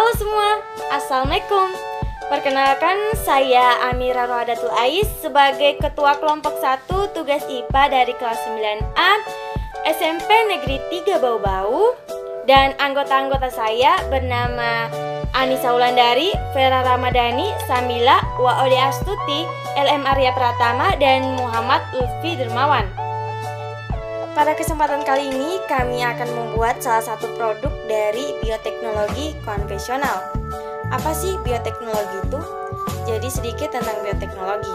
Halo semua, Assalamualaikum. Perkenalkan, saya Amira Rohadatul Ais sebagai Ketua Kelompok 1 Tugas IPA dari kelas 9A SMP Negeri 3 Bau-Bau. Dan anggota-anggota saya bernama Anissa Wulandari, Vera Ramadhani, Samila, Waode Astuti, LM Arya Pratama, dan Muhammad Lutfi Dermawan. Pada kesempatan kali ini kami akan membuat salah satu produk dari bioteknologi konvensional. Apa sih bioteknologi itu? Jadi sedikit tentang bioteknologi.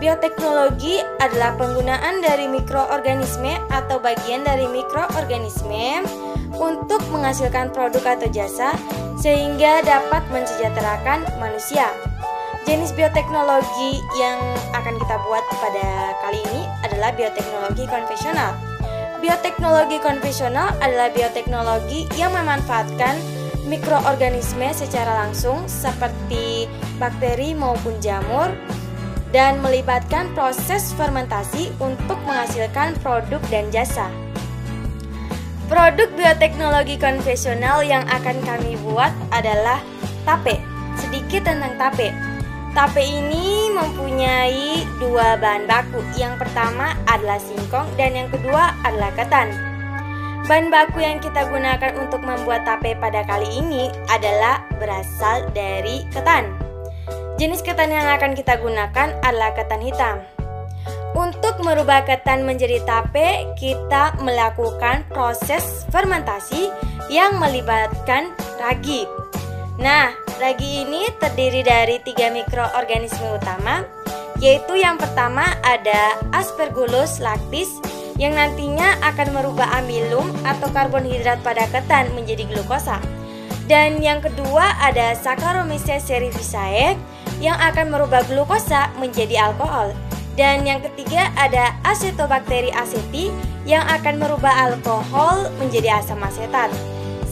Bioteknologi adalah penggunaan dari mikroorganisme atau bagian dari mikroorganisme untuk menghasilkan produk atau jasa sehingga dapat mensejahterakan manusia. Jenis bioteknologi yang akan kita buat pada kali ini adalah bioteknologi konvensional. Bioteknologi konvensional adalah bioteknologi yang memanfaatkan mikroorganisme secara langsung seperti bakteri maupun jamur dan melibatkan proses fermentasi untuk menghasilkan produk dan jasa. Produk bioteknologi konvensional yang akan kami buat adalah tape. Sedikit tentang tape. Tape ini mempunyai dua bahan baku. Yang pertama adalah singkong dan yang kedua adalah ketan. Bahan baku yang kita gunakan untuk membuat tape pada kali ini adalah berasal dari ketan. Jenis ketan yang akan kita gunakan adalah ketan hitam. Untuk merubah ketan menjadi tape, kita melakukan proses fermentasi yang melibatkan ragi. Nah, ragi ini terdiri dari 3 mikroorganisme utama, yaitu yang pertama ada Aspergillus lactis yang nantinya akan merubah amilum atau karbonhidrat pada ketan menjadi glukosa. Dan yang kedua ada Saccharomyces cerevisiae yang akan merubah glukosa menjadi alkohol. Dan yang ketiga ada Acetobacter aceti yang akan merubah alkohol menjadi asam asetat.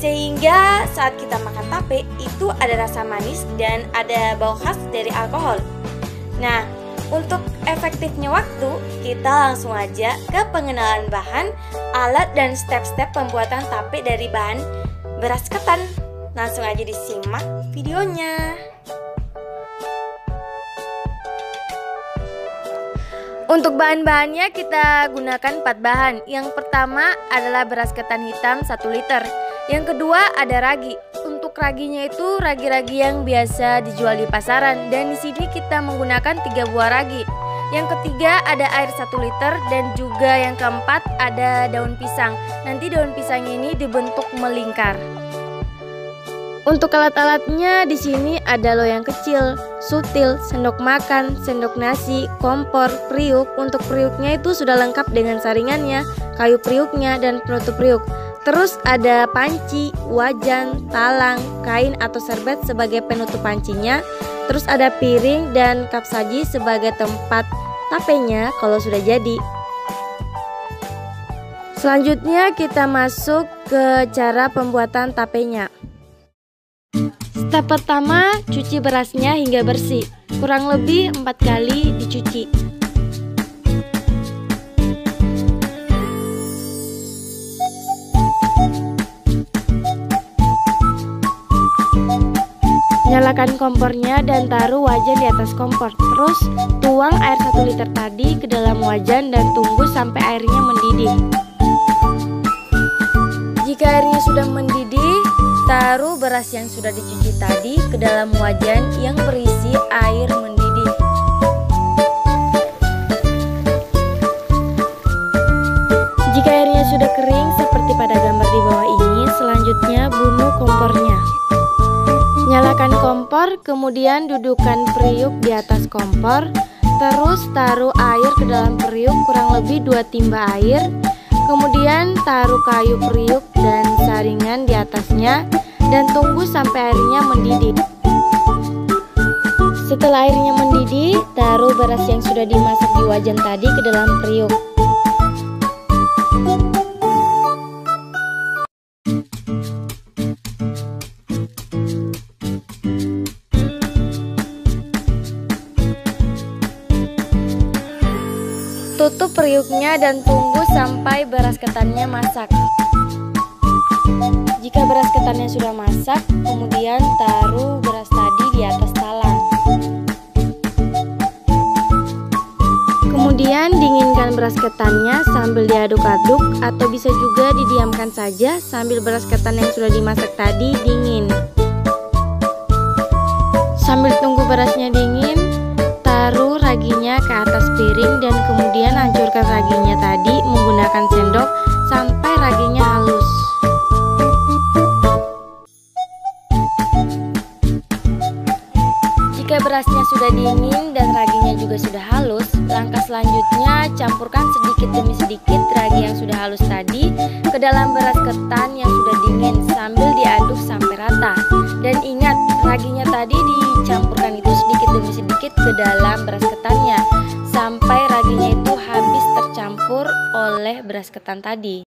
Sehingga saat kita makan tape itu ada rasa manis dan ada bau khas dari alkohol. Nah, untuk efektifnya waktu, kita langsung aja ke pengenalan bahan, alat, dan step-step pembuatan tape dari bahan beras ketan. Langsung aja disimak videonya. Untuk bahan-bahannya kita gunakan 4 bahan. Yang pertama adalah beras ketan hitam 1 liter. Yang kedua ada ragi. Untuk raginya itu ragi-ragi yang biasa dijual di pasaran dan di sini kita menggunakan 3 buah ragi. Yang ketiga ada air 1 liter dan juga yang keempat ada daun pisang. Nanti daun pisangnya ini dibentuk melingkar. Untuk alat-alatnya di sini ada loyang kecil, sutil, sendok makan, sendok nasi, kompor, periuk. Untuk periuknya itu sudah lengkap dengan saringannya, kayu periuknya dan penutup periuk. Terus ada panci, wajan, talang, kain atau serbet sebagai penutup pancinya. Terus ada piring dan kap saji sebagai tempat tapenya kalau sudah jadi. Selanjutnya kita masuk ke cara pembuatan tapenya. Step pertama, cuci berasnya hingga bersih. Kurang lebih 4 kali dicuci. Nyalakan kompornya dan taruh wajan di atas kompor. Terus tuang air 1 liter tadi ke dalam wajan dan tunggu sampai airnya mendidih. Jika airnya sudah mendidih, taruh beras yang sudah dicuci tadi ke dalam wajan yang berisi air mendidih. Jika airnya sudah kering seperti pada gambar di bawah ini, selanjutnya bunuh kompornya. Nyalakan kompor, kemudian dudukkan periuk di atas kompor. Terus taruh air ke dalam periuk kurang lebih 2 timba air. Kemudian taruh kayu periuk dan saringan di atasnya dan tunggu sampai airnya mendidih. Setelah airnya mendidih, taruh beras yang sudah dimasak di wajan tadi ke dalam periuk. Tutup periuknya dan tunggu sampai beras ketannya masak. Jika beras ketannya sudah masak, kemudian taruh beras tadi di atas talang. Kemudian dinginkan beras ketannya sambil diaduk-aduk, atau bisa juga didiamkan saja sambil beras ketan yang sudah dimasak tadi dingin. Sambil tunggu berasnya dingin, taruh raginya ke atas piring dan kemudian hancurkan raginya tadi menggunakan sendok sampai raginya halus. Jika berasnya sudah dingin dan raginya juga sudah halus, langkah selanjutnya campurkan sedikit demi sedikit ragi yang sudah halus tadi ke dalam beras ketan yang sudah dingin sambil diaduk sampai rata. Dan ingat, raginya tadi dicampurkan itu sedikit demi sedikit ke dalam beras ketannya sampai raginya itu habis tercampur oleh beras ketan tadi.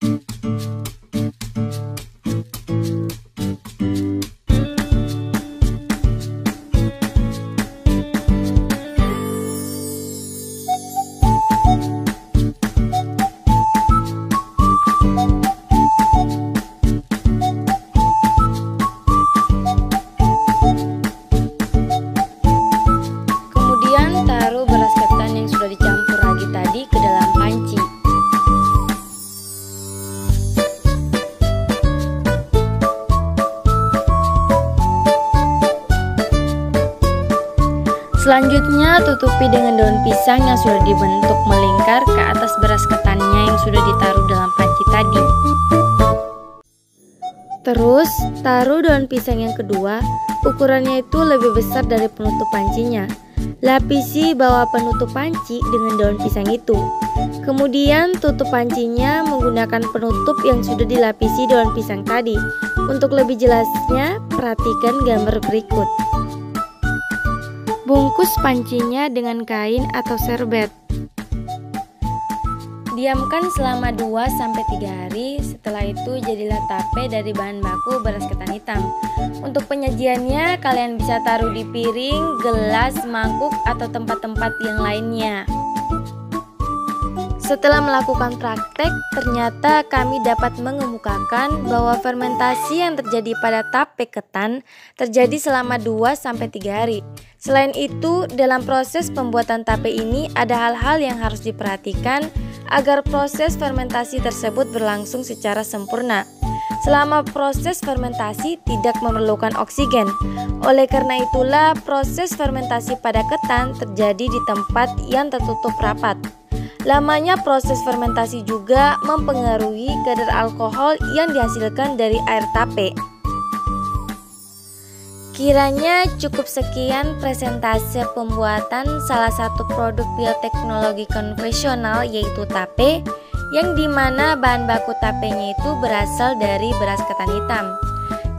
Taruh beras ketan yang sudah dicampur ragi tadi ke dalam panci. Selanjutnya tutupi dengan daun pisang yang sudah dibentuk melingkar ke atas beras ketannya yang sudah ditaruh dalam panci tadi. Terus taruh daun pisang yang kedua, ukurannya itu lebih besar dari penutup pancinya. Lapisi bawah penutup panci dengan daun pisang itu. Kemudian tutup pancinya menggunakan penutup yang sudah dilapisi daun pisang tadi. Untuk lebih jelasnya, perhatikan gambar berikut. Bungkus pancinya dengan kain atau serbet. Diamkan selama 2-3 hari, setelah itu jadilah tape dari bahan baku beras ketan hitam. Untuk penyajiannya kalian bisa taruh di piring, gelas, mangkuk, atau tempat-tempat yang lainnya. Setelah melakukan praktek, ternyata kami dapat mengemukakan bahwa fermentasi yang terjadi pada tape ketan terjadi selama 2-3 hari. Selain itu, dalam proses pembuatan tape ini ada hal-hal yang harus diperhatikan agar proses fermentasi tersebut berlangsung secara sempurna. Selama proses fermentasi tidak memerlukan oksigen. Oleh karena itulah proses fermentasi pada ketan terjadi di tempat yang tertutup rapat. Lamanya proses fermentasi juga mempengaruhi kadar alkohol yang dihasilkan dari air tape. Kiranya cukup sekian presentase pembuatan salah satu produk bioteknologi konvensional yaitu tape, yang dimana bahan baku tapenya itu berasal dari beras ketan hitam.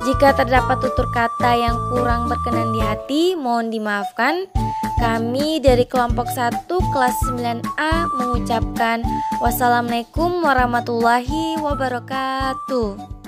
Jika terdapat tutur kata yang kurang berkenan di hati, mohon dimaafkan. Kami dari kelompok 1 kelas 9A mengucapkan wassalamualaikum warahmatullahi wabarakatuh.